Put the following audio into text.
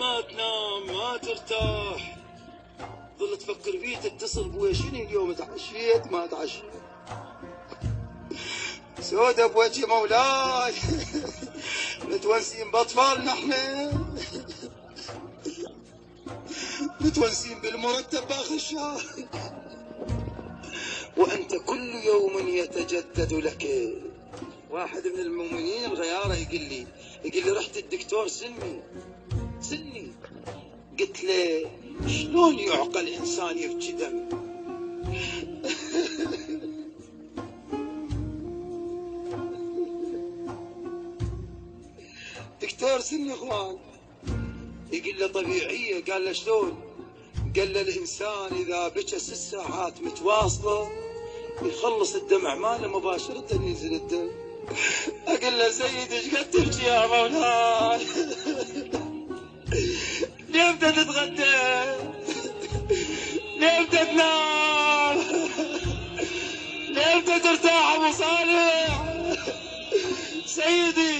ما تنام ما ترتاح، ظل تفكر فيه، تتصل بويا شنو اليوم تعشيت ما تعشيت، سودة بوجه مولاي. متونسين باطفالنا احنا، متونسين بالمرتب باخر الشهر، وانت كل يوم يتجدد لك. واحد من المؤمنين الغياره يقول لي رحت الدكتور سني، قلت له شلون يعقل انسان يبكي دم؟ دكتور سني اخوان، يقول له طبيعيه. قال له شلون؟ قال له الانسان اذا بكى 6 ساعات متواصله يخلص الدمع ماله مباشره ينزل الدم. اقول له سيدي ايش قد تبكي يا مولاي؟ لمتى تتغدى؟ لمتى تنام؟ لمتى ترتاح ابو صالح؟ سيدي